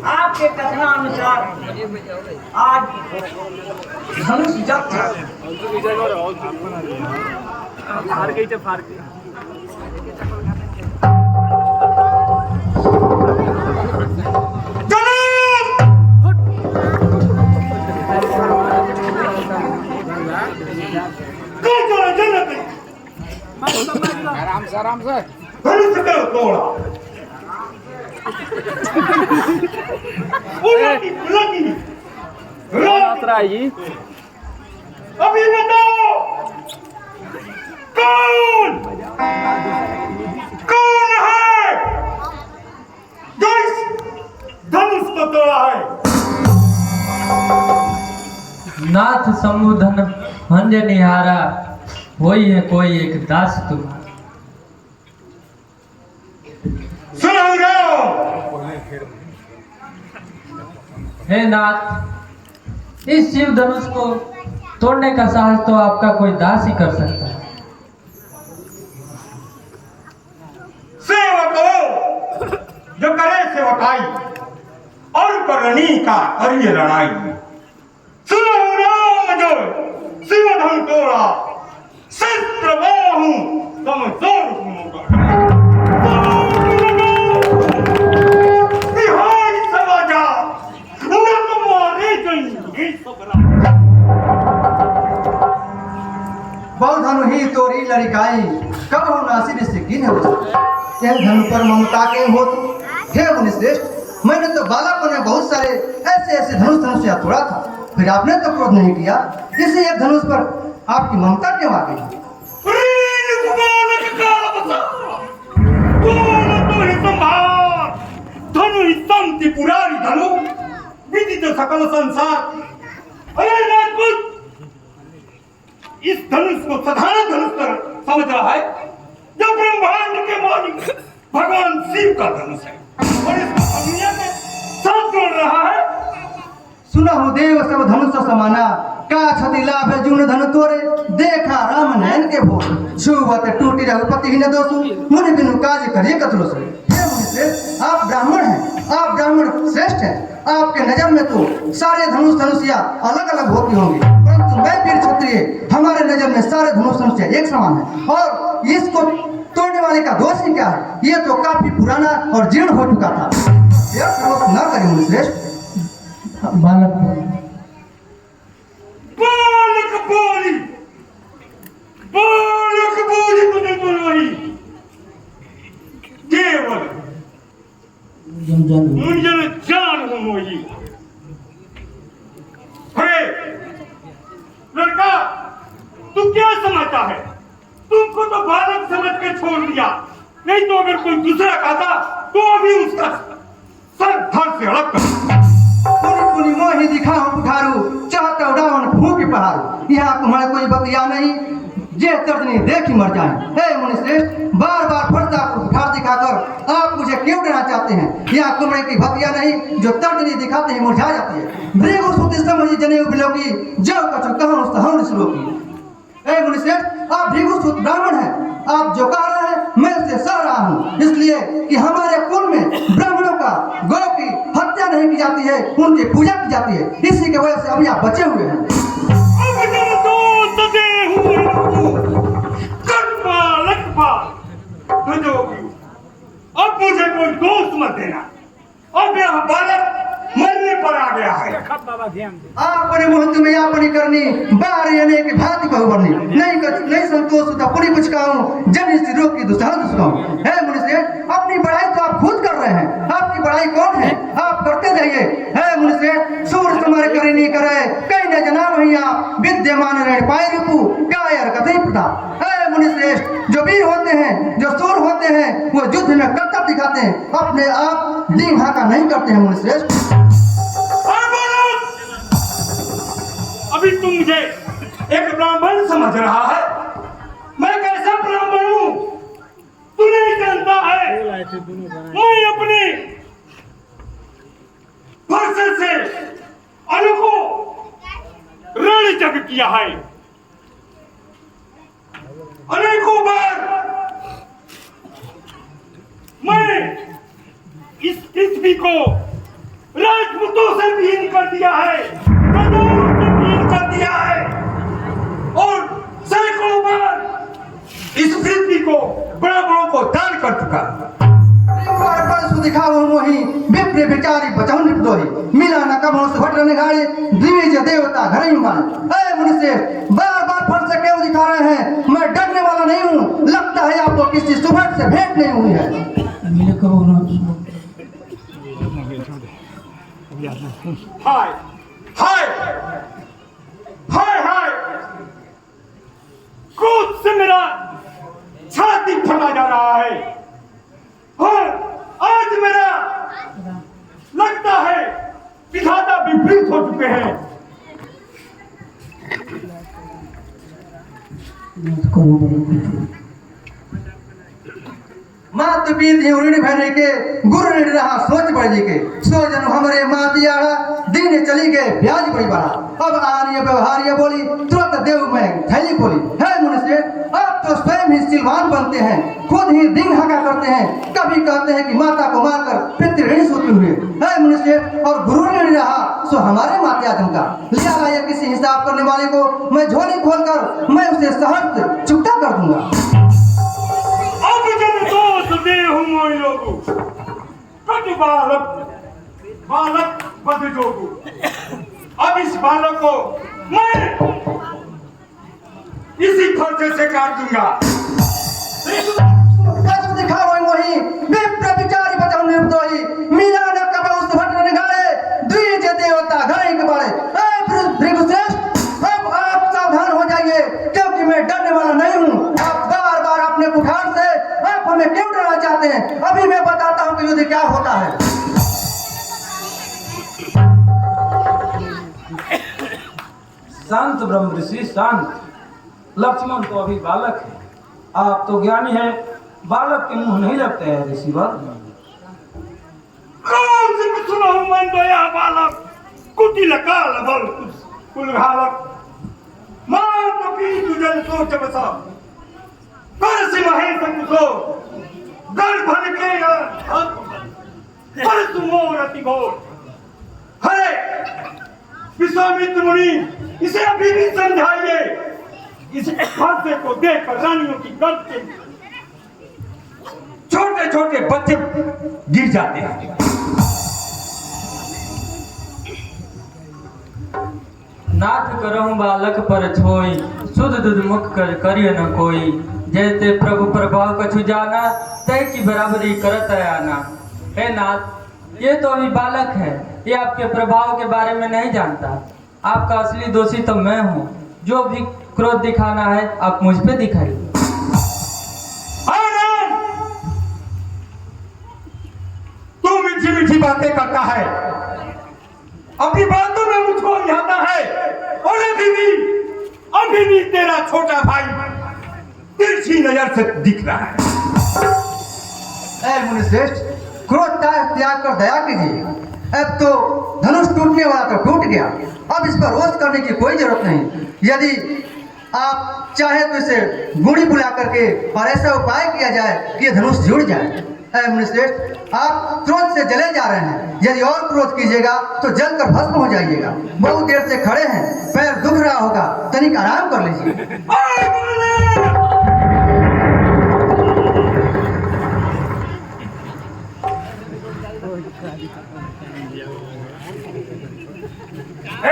आपके कथनानुसार आज धनुष जब था आराम से धनुष करो तोड़ा उलटी जी अभी बताओ कौन कौन है जो इस धनुष को तोड़ा है? नाथ समुधन भंज निहारा वही है कोई एक दास तुम्हारा। सुनो हे नाथ, इस शिव धनुष को तोड़ने का साहस तो आपका कोई दास ही कर सकता है। सेवको जो करे सेवकाई और करनी का करिए लड़ाई। सुनो राम जो शिव धन तोड़ा शस्त्र बाहु तुम जोर सुनोगा। बिहार समाजा न तुम्हारे जन्म सबरा बहु धनु ही तोरी लड़िकाई कब हो नासिब से गिन हो यह धनु पर ममता के हो तुम हे मुनिश्रेष्ठ। मैंने तो बालकों ने बहुत सारे ऐसे ऐसे धनुष या तोड़ा था, फिर आपने तो क्रोध नहीं किया, इसलिए यह धनुष पर आपकी ममता क्यों आ गई? धनु ही शांति पुरानी धनु विदित सकल संसार। अरे राजपूत, इस धनुष को साधारण धनुष समझ रहा है जो ब्रह्मांड के मालिक भगवान शिव का धनुष है और इसको दुनिया में साथ जोड़ रहा है। सुना हो देव सब धनुष समाना का छति लाभ है जुन धनु तोरे देखा राम नयन के भोर छुवत टूटी रघुपति ही न दोसु मुनि बिनु काज करिए कतरो से। हे मुनिश्रेष्ठ, आप ब्राह्मण हैं, आप ब्राह्मण श्रेष्ठ हैं, आपके नजर में तो सारे धनुषिया अलग अलग होती होंगी, परंतु मैं वीर क्षत्रिय, हमारे नजर में सारे धनुषिया एक समान है और इसको तोड़ने वाले का दोष ही क्या है? ये तो काफी पुराना और जीर्ण हो चुका था। यह क्रोध न करें मुनिश्रेष्ठ। बालक बोली तुझे बोली केवल मुंजन जान हो मोही। अरे लड़का, तू क्या समझता है? तुमको तो बालक समझ के छोड़ दिया, नहीं तो अगर कोई दूसरा खाता तो अभी उसका सर धड़ से अलग कर। पुनी मोही दिखाओ पुठारू चाहता उड़ावन फूंक पहाड़ू। यहाँ तुम्हारा कोई बतिया नहीं जे तर्जनी देख ही मर जाए। हे मुनिश्रेष्ठ, बार बार फटता उठार दिखाकर आप मुझे क्यों डरना चाहते हैं? यहाँ कुमड़े की भतिया नहीं जो तर्जनी दिखाते ही मुरझा जाती है। भृगु सुति समझी जनेऊ बिलोकी जो कछु कहूँ सहन श्लोकी। हे मुनिश्रेष्ठ, आप भृगु सुत ब्राह्मण हैं, आप जो कह रहे हैं मैं उसे सह रहा हूँ, इसलिए कि हमारे कुल में ब्राह्मणों का गौ की हत्या नहीं की जाती है, उनकी पूजा की जाती है, इसी की वजह से अभी आप बचे हुए हैं। अब मुझे कोई दोस्त मत देना, अब यह बालक मरने पर आ गया है। आपने मुहूर्त में अपनी करनी बाहर यानी की भांति को उबरनी नहीं संतोष होता पूरी कुछ कहूँ जन इस रोग की दुस्साहस दुष्काऊं। है मुनिश्रेष्ठ, अपनी बड़ाई तो आप खुद कर रहे हैं, आपकी बड़ाई कौन है? आप करते रहिए। है मुनिश्रेष्ठ, सूर तुम्हारे करे नहीं करे कहीं न जना वही आप विद्यमान रह पाए रिपु कायर कतई प्रताप। है मुनिश्रेष्ठ, जो वीर होते हैं, जो सूर होते हैं, वो युद्ध में कर्तव्य दिखाते हैं, अपने आप दीन हाका नहीं करते हैं। मुनिश्रेष्ठ, अभी तुम मुझे एक ब्राह्मण समझ रहा है? मैं कैसा ब्राह्मण हूँ तू नहीं जानता है। मैं अपने फरसे से अनेकों रण जग किया है, अनेकों बार मैं इस पृथ्वी को राजपूतों से भीन कर दिया है, प्रजाओं से भीन कर दिया है और सैकड़ों बार इस पृथ्वी को बड़ों को दान कर चुका। दिखाओ मोही विप्र विचारी बचाऊ निपदोही मिला न कबों से भटने गाड़े द्विज देवता घर ही मान। ऐ मनुष्य बार बार फट से क्यों दिखा रहे हैं? मैं डरने वाला नहीं हूँ। लगता है आपको किसी सुभट से भेंट नहीं हुई है। हाय हाय हाय हाय, क्रोध से मेरा छाती फटा जा रहा है। हाँ, आज मेरा लगता है विधाता विपरीत हो चुके हैं। मात पीत ऋण भरने के गुरु ने रहा सोच पड़ के सो जन हमारे मातियाड़ा दिन चली गए ब्याज बड़ी बड़ा। अब आर्य व्यवहार्य बोली तुरंत देव में थैली खोली। है मनुष्य आप तो स्वयं ही सिलवान बनते हैं, खुद ही दिन हका करते हैं। कभी कहते हैं कि माता को मारकर पितृ सोते हुए। है मनुष्य और गुरु ने रहा सो हमारे मातिया का लिया या किसी हिसाब करने वाले को मैं झोली खोलकर मैं उसे सहर्ष चुकता कर दूंगा। अब जब दोष दे हूँ मोई लोगू कट बालक बद जोगू। अब इस बालक को मैं इसी फर्जे से काट दूंगा। दिखाओ मोही विप्र विचारी बचाऊ निर्दोही मिला न कबा उस भटने गाड़े द्विज देवता घर के बारे। भृगुश्रेष्ठ अब आप सावधान हो जाइए क्योंकि मैं डरने वाला नहीं हूँ। आप बार बार अपने कुठार से आप हमें क्यों डराना चाहते हैं? अभी मैं बताता हूँ कि युद्ध क्या होता है। शांत ब्रह्म ऋषि शांत। लक्ष्मण तो अभी बालक है, आप तो ज्ञानी हैं, बालक के मुंह नहीं लगते हैं ऋषिवर। कौन से सुना हूँ मन दया बालक कुटिल काल बल कुलघालक। मां तो की तुझन सोच बसा कर से महेश कुसो गर्भ निकलेगा पर तुमोर अति घोर। हरे विश्वामित्र मुनि इसे अभी भी समझाइए। इस फर्जे को देखकर रानियों की गर्भ के छोटे छोटे बच्चे गिर जाते हैं। नाथ करहूँ बालक पर छोई शुद्ध दुध मुख कर करिय न कोई। जैसे प्रभु प्रभाव कछु जाना तय की बराबरी करत आना। हे नाथ, ये तो अभी बालक है, ये आपके प्रभाव के बारे में नहीं जानता। आपका असली दोषी तो मैं हूँ। जो भी क्रोध दिखाना है आप मुझ पे दिखाइए। तू मीठी मीठी बातें करता है, अपनी बातों में मुझको आता है और अभी भी तेरा छोटा भाई तिरछी नजर से दिख रहा है। ऐ मुनिश्रेष्ठ, क्रोध त्याग कर दया कीजिए। अब तो धनुष टूटने वाला तो टूट गया, अब इस पर रोष करने की कोई जरूरत नहीं। यदि आप चाहे तो इसे गुड़ी बुला करके और ऐसा उपाय किया जाए कि ये धनुष जुड़ जाए। ऐ मुनिश्रेष्ठ, आप क्रोध से जले जा रहे हैं। यदि और क्रोध कीजिएगा तो जलकर भस्म हो जाइएगा। बहुत देर से खड़े हैं, पैर दुख रहा होगा, तनिक आराम कर लीजिए।